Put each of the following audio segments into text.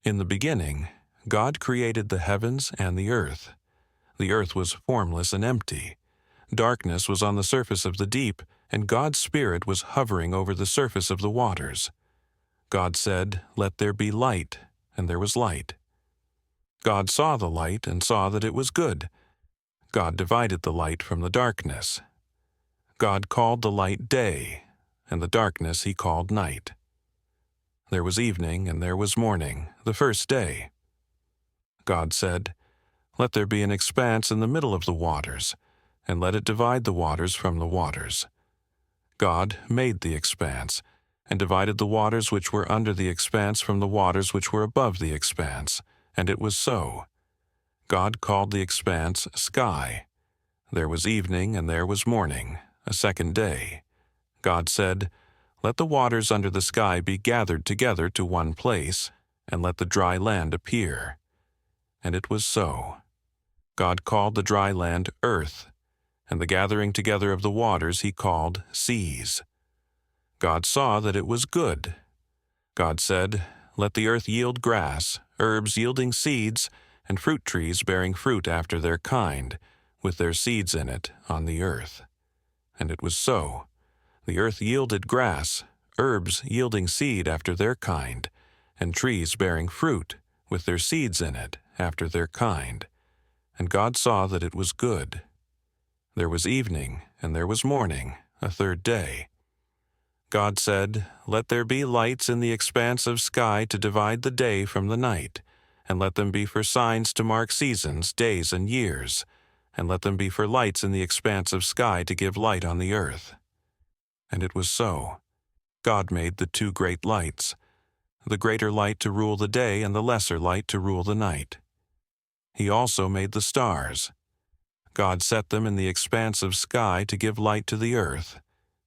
In the beginning, God created the heavens and the earth. The earth was formless and empty. Darkness was on the surface of the deep, and God's Spirit was hovering over the surface of the waters. God said, "Let there be light," and there was light. God saw the light and saw that it was good. God divided the light from the darkness. God called the light day, and the darkness he called night. There was evening and there was morning, the first day. God said, "Let there be an expanse in the middle of the waters, and let it divide the waters from the waters." God made the expanse, and divided the waters which were under the expanse from the waters which were above the expanse, and it was so. God called the expanse sky. There was evening and there was morning, a second day. God said, "Let the waters under the sky be gathered together to one place, and let the dry land appear." And it was so. God called the dry land earth, and the gathering together of the waters he called seas. God saw that it was good. God said, "Let the earth yield grass, herbs yielding seeds, and fruit trees bearing fruit after their kind, with their seeds in it, on the earth." And it was so. The earth yielded grass, herbs yielding seed after their kind, and trees bearing fruit, with their seeds in it, after their kind. And God saw that it was good. There was evening, and there was morning, a third day. God said, "Let there be lights in the expanse of sky to divide the day from the night, and let them be for signs to mark seasons, days, and years, and let them be for lights in the expanse of sky to give light on the earth." And it was so. God made the two great lights, the greater light to rule the day and the lesser light to rule the night. He also made the stars. God set them in the expanse of sky to give light to the earth,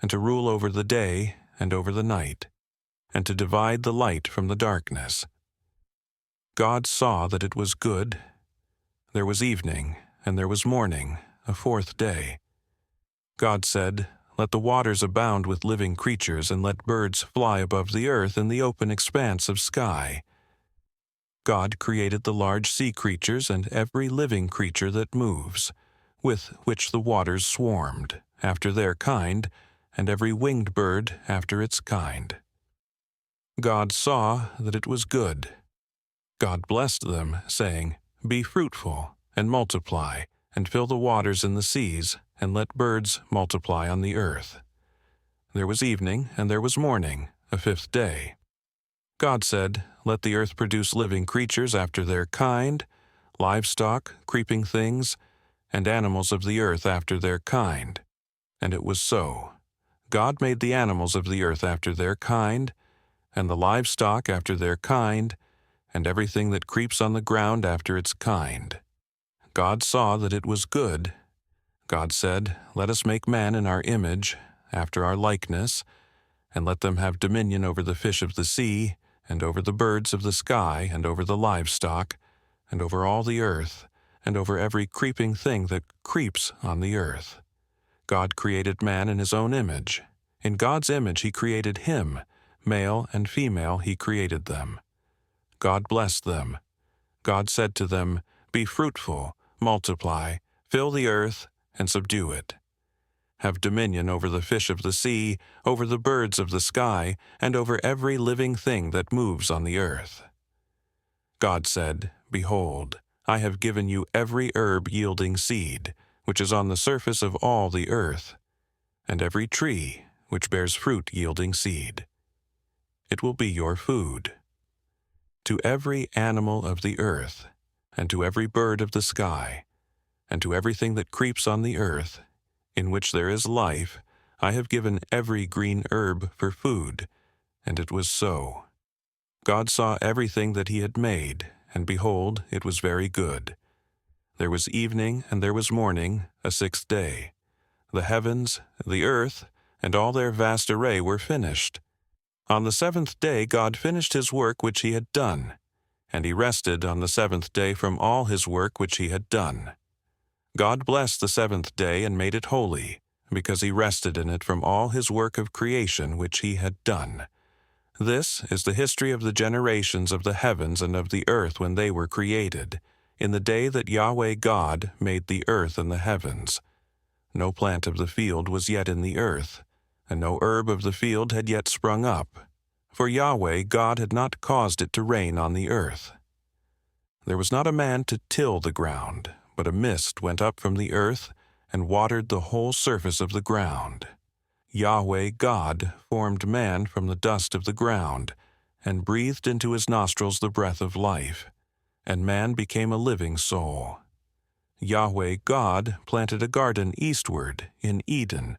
and to rule over the day and over the night, and to divide the light from the darkness. God saw that it was good. There was evening, and there was morning, a fourth day. God said, "Let the waters abound with living creatures, and let birds fly above the earth in the open expanse of sky." God created the large sea creatures and every living creature that moves, with which the waters swarmed, after their kind, and every winged bird after its kind. God saw that it was good. God blessed them, saying, "Be fruitful, and multiply, and fill the waters in the seas, and let birds multiply on the earth." There was evening, and there was morning, a fifth day. God said, "Let the earth produce living creatures after their kind, livestock, creeping things, and animals of the earth after their kind." And it was so. God made the animals of the earth after their kind, and the livestock after their kind, and everything that creeps on the ground after its kind. God saw that it was good. God said, "Let us make man in our image, after our likeness, and let them have dominion over the fish of the sea, and over the birds of the sky, and over the livestock, and over all the earth, and over every creeping thing that creeps on the earth." God created man in his own image. In God's image he created him, male and female he created them. God blessed them. God said to them, "Be fruitful, multiply, fill the earth, and subdue it. Have dominion over the fish of the sea, over the birds of the sky, and over every living thing that moves on the earth." God said, "Behold, I have given you every herb yielding seed, which is on the surface of all the earth, and every tree which bears fruit yielding seed. It will be your food. To every animal of the earth, and to every bird of the sky, and to everything that creeps on the earth, in which there is life, I have given every green herb for food." And it was so. God saw everything that he had made, and behold, it was very good. There was evening and there was morning, a sixth day. The heavens, the earth, and all their vast array were finished. On the seventh day God finished his work which he had done, and he rested on the seventh day from all his work which he had done. God blessed the seventh day and made it holy, because he rested in it from all his work of creation which he had done. This is the history of the generations of the heavens and of the earth when they were created, in the day that Yahweh God made the earth and the heavens. No plant of the field was yet in the earth, and no herb of the field had yet sprung up, for Yahweh God had not caused it to rain on the earth. There was not a man to till the ground, but a mist went up from the earth and watered the whole surface of the ground. Yahweh God formed man from the dust of the ground, and breathed into his nostrils the breath of life, and man became a living soul. Yahweh God planted a garden eastward in Eden,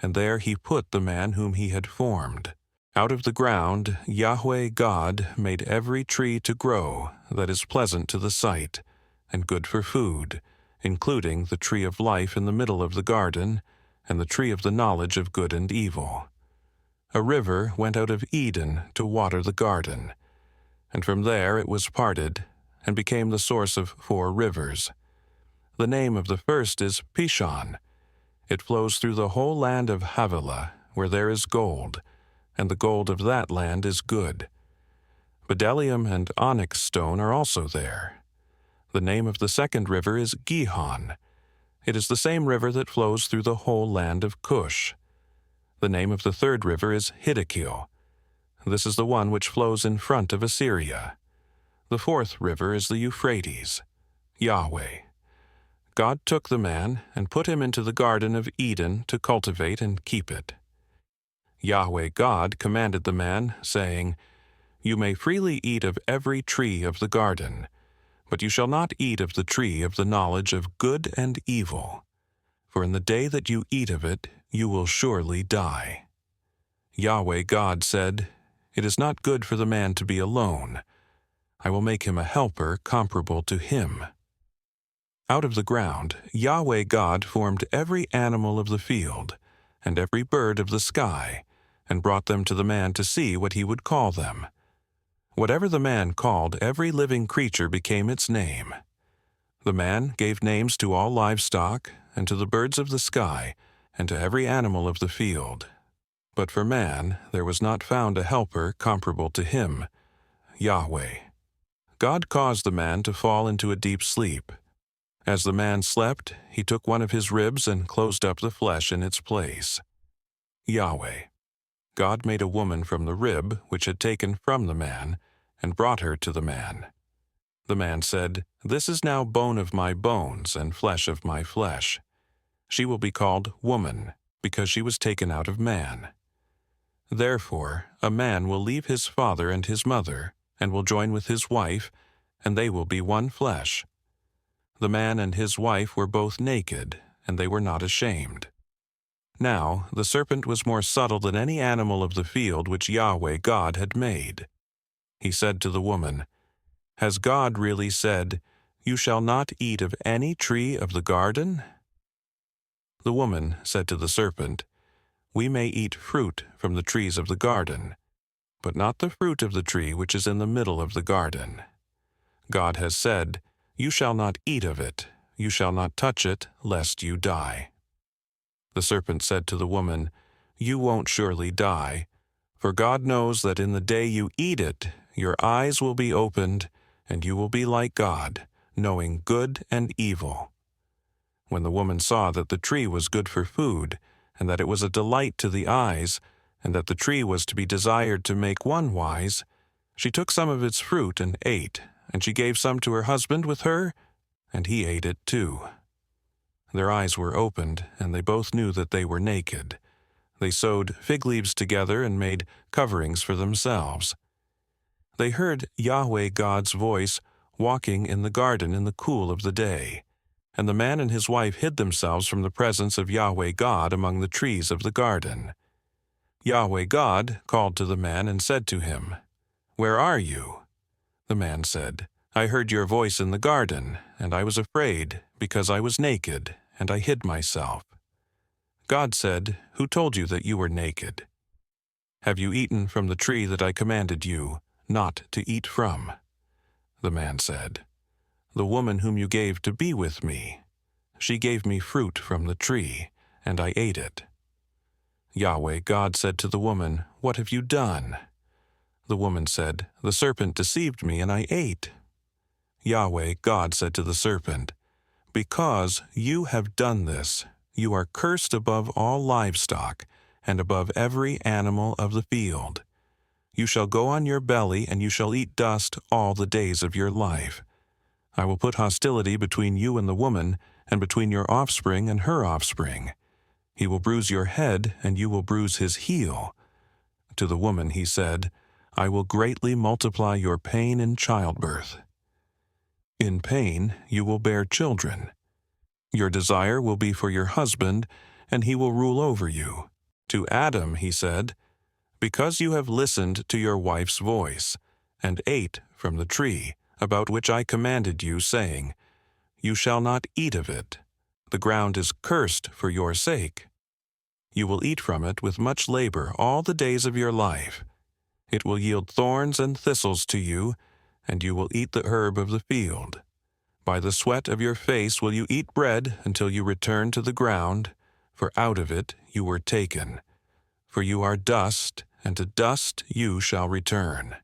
and there he put the man whom he had formed. Out of the ground Yahweh God made every tree to grow that is pleasant to the sight, and good for food, including the tree of life in the middle of the garden, and the tree of the knowledge of good and evil. A river went out of Eden to water the garden, and from there it was parted, and became the source of 4 rivers. The name of the first is Pishon. It flows through the whole land of Havilah, where there is gold, and the gold of that land is good. Bdellium and onyx stone are also there. The name of the second river is Gihon. It is the same river that flows through the whole land of Cush. The name of the third river is Hiddekel. This is the one which flows in front of Assyria. The fourth river is the Euphrates. Yahweh. God took the man and put him into the garden of Eden to cultivate and keep it. Yahweh God commanded the man, saying, "You may freely eat of every tree of the garden, but you shall not eat of the tree of the knowledge of good and evil, for in the day that you eat of it, you will surely die." Yahweh God said, "It is not good for the man to be alone. I will make him a helper comparable to him." Out of the ground, Yahweh God formed every animal of the field, and every bird of the sky, and brought them to the man to see what he would call them. Whatever the man called every living creature became its name. The man gave names to all livestock, and to the birds of the sky, and to every animal of the field. But for man there was not found a helper comparable to him, Yahweh. God caused the man to fall into a deep sleep. As the man slept, he took one of his ribs and closed up the flesh in its place. Yahweh. God made a woman from the rib which had taken from the man, and brought her to the man. The man said, "This is now bone of my bones and flesh of my flesh. She will be called woman, because she was taken out of man. Therefore, a man will leave his father and his mother, and will join with his wife, and they will be one flesh." The man and his wife were both naked, and they were not ashamed. Now the serpent was more subtle than any animal of the field which Yahweh God had made. He said to the woman, "Has God really said, 'You shall not eat of any tree of the garden'?" The woman said to the serpent, "We may eat fruit from the trees of the garden, but not the fruit of the tree which is in the middle of the garden. God has said, 'You shall not eat of it, you shall not touch it, lest you die.'" The serpent said to the woman, "You won't surely die, for God knows that in the day you eat it, your eyes will be opened, and you will be like God, knowing good and evil." When the woman saw that the tree was good for food, and that it was a delight to the eyes, and that the tree was to be desired to make one wise, she took some of its fruit and ate, and she gave some to her husband with her, and he ate it too. Their eyes were opened, and they both knew that they were naked. They sewed fig leaves together and made coverings for themselves. They heard Yahweh God's voice walking in the garden in the cool of the day, and the man and his wife hid themselves from the presence of Yahweh God among the trees of the garden. Yahweh God called to the man and said to him, "Where are you?" The man said, "I heard your voice in the garden, and I was afraid, because I was naked, and I hid myself." God said, "Who told you that you were naked? Have you eaten from the tree that I commanded you not to eat from?" The man said, "The woman whom you gave to be with me, she gave me fruit from the tree, and I ate it." Yahweh God said to the woman, "What have you done?" The woman said, "The serpent deceived me, and I ate." Yahweh, God, said to the serpent, "Because you have done this, you are cursed above all livestock, and above every animal of the field. You shall go on your belly, and you shall eat dust all the days of your life. I will put hostility between you and the woman, and between your offspring and her offspring. He will bruise your head, and you will bruise his heel." To the woman he said, "I will greatly multiply your pain in childbirth. In pain you will bear children. Your desire will be for your husband, and he will rule over you." To Adam he said, "Because you have listened to your wife's voice, and ate from the tree, about which I commanded you, saying, 'You shall not eat of it. The ground is cursed for your sake. You will eat from it with much labor all the days of your life. It will yield thorns and thistles to you, and you will eat the herb of the field. By the sweat of your face will you eat bread until you return to the ground, for out of it you were taken. For you are dust, and to dust you shall return."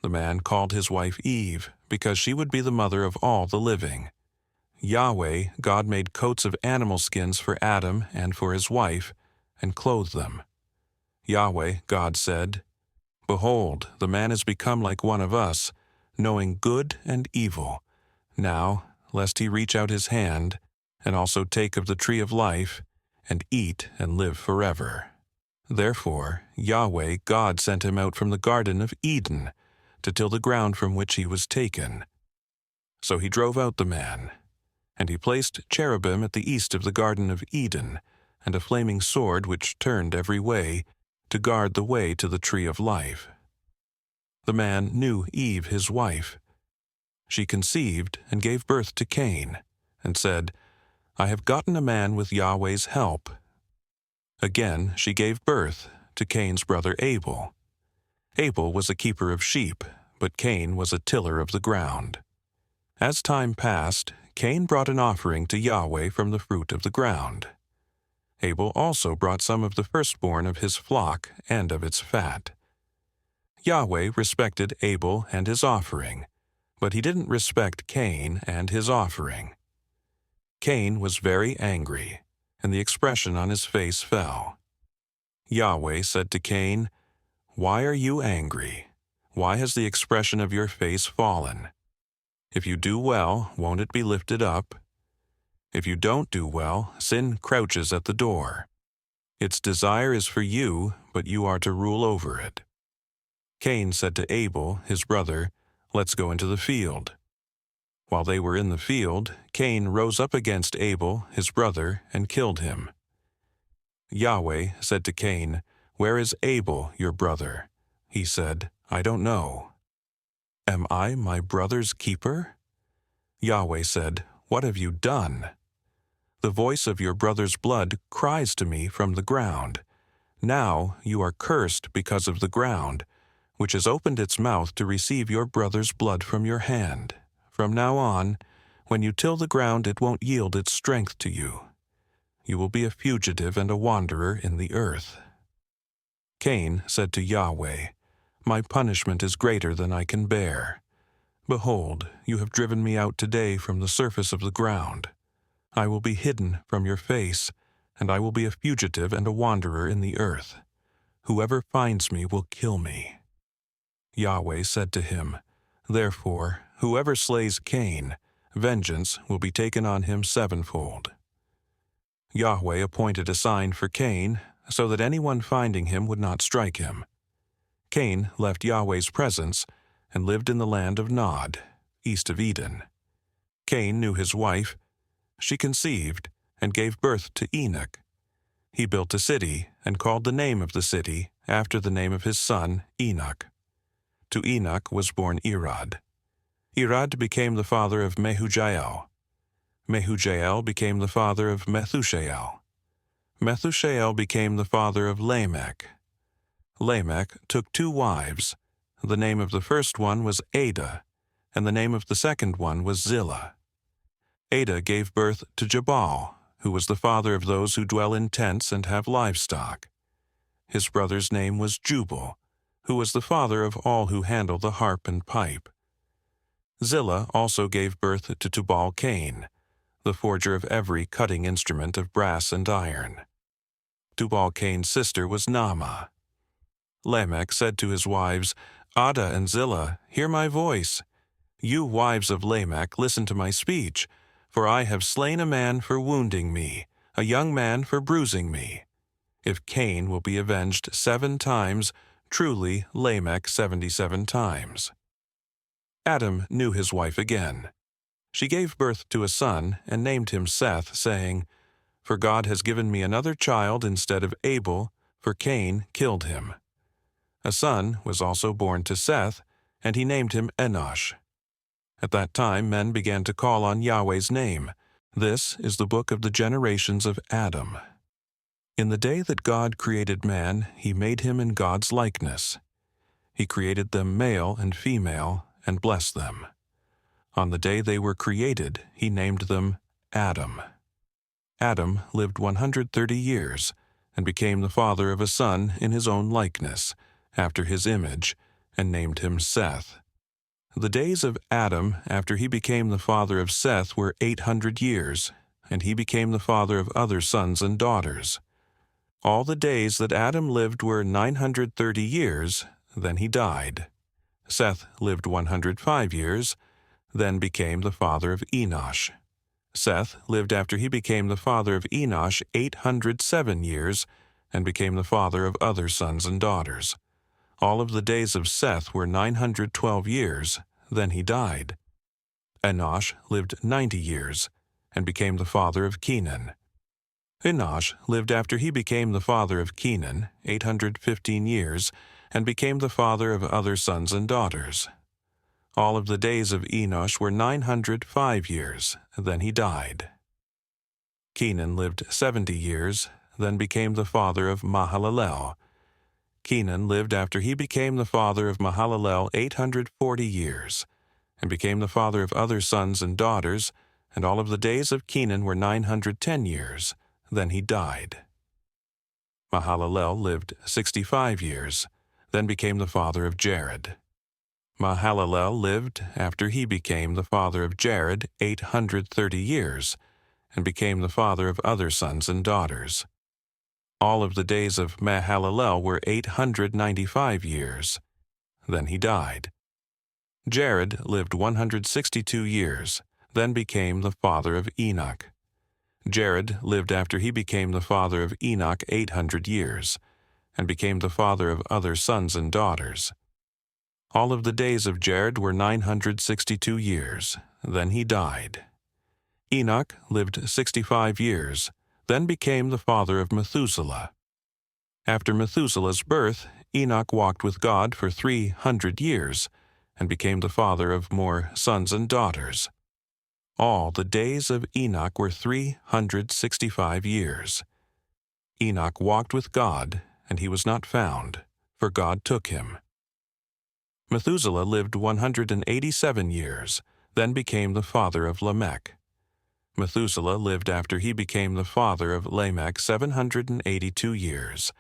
The man called his wife Eve, because she would be the mother of all the living. Yahweh, God, made coats of animal skins for Adam and for his wife, and clothed them. Yahweh, God, said, "Behold, the man is become like one of us, knowing good and evil. Now, lest he reach out his hand, and also take of the tree of life, and eat and live forever." Therefore Yahweh, God, sent him out from the Garden of Eden, to till the ground from which he was taken. So he drove out the man, and he placed cherubim at the east of the Garden of Eden, and a flaming sword which turned every way, to guard the way to the tree of life. The man knew Eve his wife. She conceived and gave birth to Cain, and said, "I have gotten a man with Yahweh's help." Again she gave birth to Cain's brother Abel. Abel was a keeper of sheep, but Cain was a tiller of the ground. As time passed, Cain brought an offering to Yahweh from the fruit of the ground. Abel also brought some of the firstborn of his flock and of its fat. Yahweh respected Abel and his offering, but he didn't respect Cain and his offering. Cain was very angry, and the expression on his face fell. Yahweh said to Cain, "Why are you angry? Why has the expression of your face fallen? If you do well, won't it be lifted up? If you don't do well, sin crouches at the door. Its desire is for you, but you are to rule over it." Cain said to Abel, his brother, "Let's go into the field." While they were in the field, Cain rose up against Abel, his brother, and killed him. Yahweh said to Cain, "Where is Abel, your brother?" He said, "I don't know." "Am I my brother's keeper?" Yahweh said, "What have you done?" "The voice of your brother's blood cries to me from the ground. Now you are cursed because of the ground, which has opened its mouth to receive your brother's blood from your hand. From now on, when you till the ground, it won't yield its strength to you. You will be a fugitive and a wanderer in the earth." Cain said to Yahweh, "My punishment is greater than I can bear. Behold, you have driven me out today from the surface of the ground. I will be hidden from your face, and I will be a fugitive and a wanderer in the earth. Whoever finds me will kill me." Yahweh said to him, "Therefore, whoever slays Cain, vengeance will be taken on him sevenfold." Yahweh appointed a sign for Cain, so that anyone finding him would not strike him. Cain left Yahweh's presence and lived in the land of Nod, east of Eden. Cain knew his wife. She conceived and gave birth to Enoch. He built a city and called the name of the city after the name of his son Enoch. To Enoch was born Irad. Irad became the father of Mehujael. Mehujael became the father of Methushael. Methushael became the father of Lamech. Lamech took 2 wives. The name of the first one was Ada, and the name of the second one was Zillah. Ada gave birth to Jabal, who was the father of those who dwell in tents and have livestock. His brother's name was Jubal, who was the father of all who handle the harp and pipe. Zillah also gave birth to Tubal-Cain, the forger of every cutting instrument of brass and iron. Tubal-Cain's sister was Naamah. Lamech said to his wives, Adah and Zillah, hear my voice. You wives of Lamech, listen to my speech, for I have slain a man for wounding me, a young man for bruising me. If Cain will be avenged 7 times, truly Lamech 77 times. Adam knew his wife again. She gave birth to a son and named him Seth, saying, For God has given me another child instead of Abel, for Cain killed him. A son was also born to Seth, and he named him Enosh. At that time men began to call on Yahweh's name. This is the book of the generations of Adam. In the day that God created man, he made him in God's likeness. He created them male and female, and blessed them. On the day they were created, he named them Adam. Adam lived 130 years, and became the father of a son in his own likeness, after his image, and named him Seth. The days of Adam after he became the father of Seth were 800 years, and he became the father of other sons and daughters. All the days that Adam lived were 930 years, then he died. Seth lived 105 years, then became the father of Enosh. Seth lived after he became the father of Enosh 807 years, and became the father of other sons and daughters. All of the days of Seth were 912 years, then he died. Enosh lived 90 years, and became the father of Kenan. Enosh lived after he became the father of Kenan 815 years, and became the father of other sons and daughters. All of the days of Enosh were 905 years, then he died. Kenan lived 70 years, then became the father of Mahalalel. Kenan lived after he became the father of Mahalalel 840 years, and became the father of other sons and daughters, and all of the days of Kenan were 910 years, then he died. Mahalalel lived 65 years, then became the father of Jared. Mahalalel lived after he became the father of Jared 830 years, and became the father of other sons and daughters. All of the days of Mahalalel were 895 years. Then he died. Jared lived 162 years, then became the father of Enoch. Jared lived after he became the father of Enoch 800 years, and became the father of other sons and daughters. All of the days of Jared were 962 years, then he died. Enoch lived 65 years, then became the father of Methuselah. After Methuselah's birth, Enoch walked with God for 300 years, and became the father of more sons and daughters. All the days of Enoch were 365 years. Enoch walked with God, and he was not found, for God took him. Methuselah lived 187 years, then became the father of Lamech. Methuselah lived after he became the father of Lamech 782 years,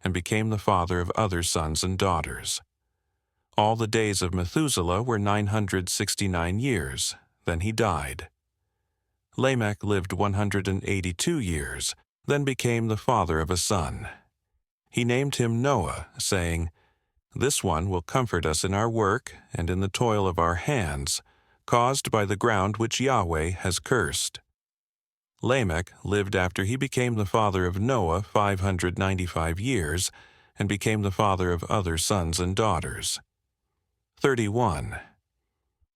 and became the father of other sons and daughters. All the days of Methuselah were 969 years, then he died. Lamech lived 182 years, then became the father of a son. He named him Noah, saying, This one will comfort us in our work and in the toil of our hands, caused by the ground which Yahweh has cursed. Lamech lived after he became the father of Noah 595 years, and became the father of other sons and daughters. 31.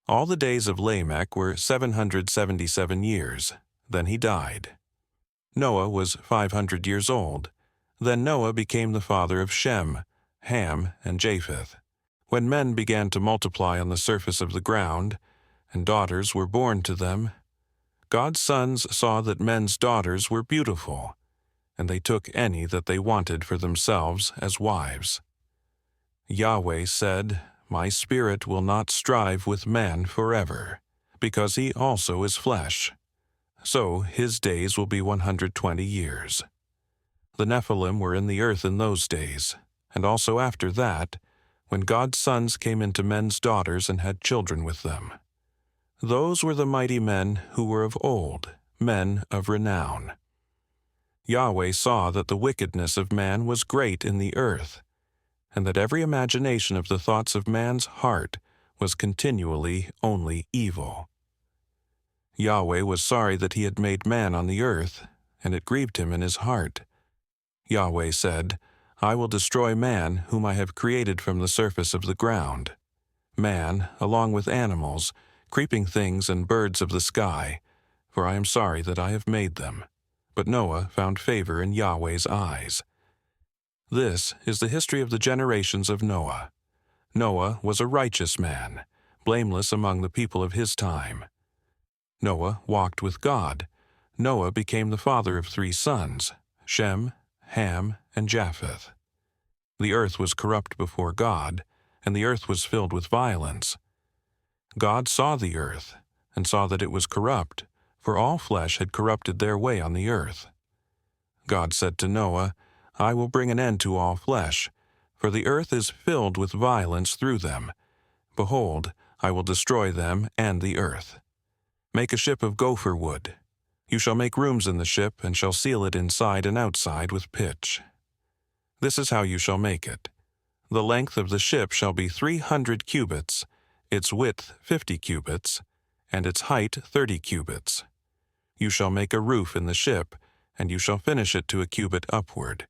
All the days of Lamech were 777 years, then he died. Noah was 500 years old. Then Noah became the father of Shem, Ham, and Japheth. When men began to multiply on the surface of the ground, and daughters were born to them, God's sons saw that men's daughters were beautiful, and they took any that they wanted for themselves as wives. Yahweh said, My spirit will not strive with man forever, because he also is flesh. So his days will be 120 years. The Nephilim were in the earth in those days, and also after that, when God's sons came into men's daughters and had children with them. Those were the mighty men who were of old, men of renown. Yahweh saw that the wickedness of man was great in the earth, and that every imagination of the thoughts of man's heart was continually only evil. Yahweh was sorry that he had made man on the earth, and it grieved him in his heart. Yahweh said, I will destroy man whom I have created from the surface of the ground, man, along with animals, creeping things and birds of the sky, for I am sorry that I have made them. But Noah found favor in Yahweh's eyes. This is the history of the generations of Noah. Noah was a righteous man, blameless among the people of his time. Noah walked with God. Noah became the father of 3 sons, Shem, Ham, and Japheth. The earth was corrupt before God, and the earth was filled with violence. God saw the earth, and saw that it was corrupt, for all flesh had corrupted their way on the earth. God said to Noah, I will bring an end to all flesh, for the earth is filled with violence through them. Behold, I will destroy them and the earth. Make a ship of gopher wood. You shall make rooms in the ship, and shall seal it inside and outside with pitch. This is how you shall make it. The length of the ship shall be 300 cubits, its width 50 cubits, and its height 30 cubits. You shall make a roof in the ship, and you shall finish it to a cubit upward.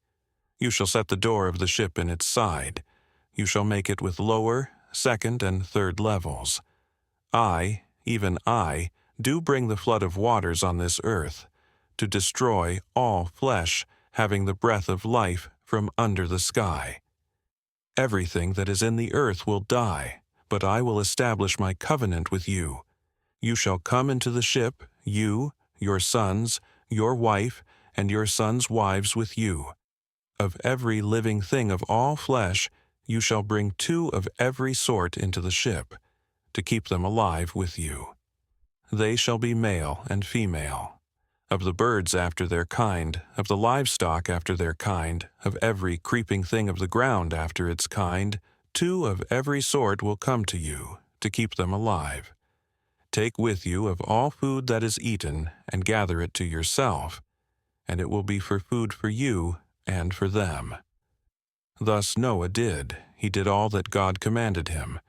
You shall set the door of the ship in its side. You shall make it with lower, second, and third levels. I, even I, do bring the flood of waters on this earth, to destroy all flesh having the breath of life from under the sky. Everything that is in the earth will die, but I will establish my covenant with you. You shall come into the ship, you, your sons, your wife, and your sons' wives with you. Of every living thing of all flesh, you shall bring 2 of every sort into the ship, to keep them alive with you. They shall be male and female. Of the birds after their kind, of the livestock after their kind, of every creeping thing of the ground after its kind, 2 of every sort will come to you, to keep them alive. Take with you of all food that is eaten, and gather it to yourself, and it will be for food for you and for them. Thus Noah did. He did all that God commanded him,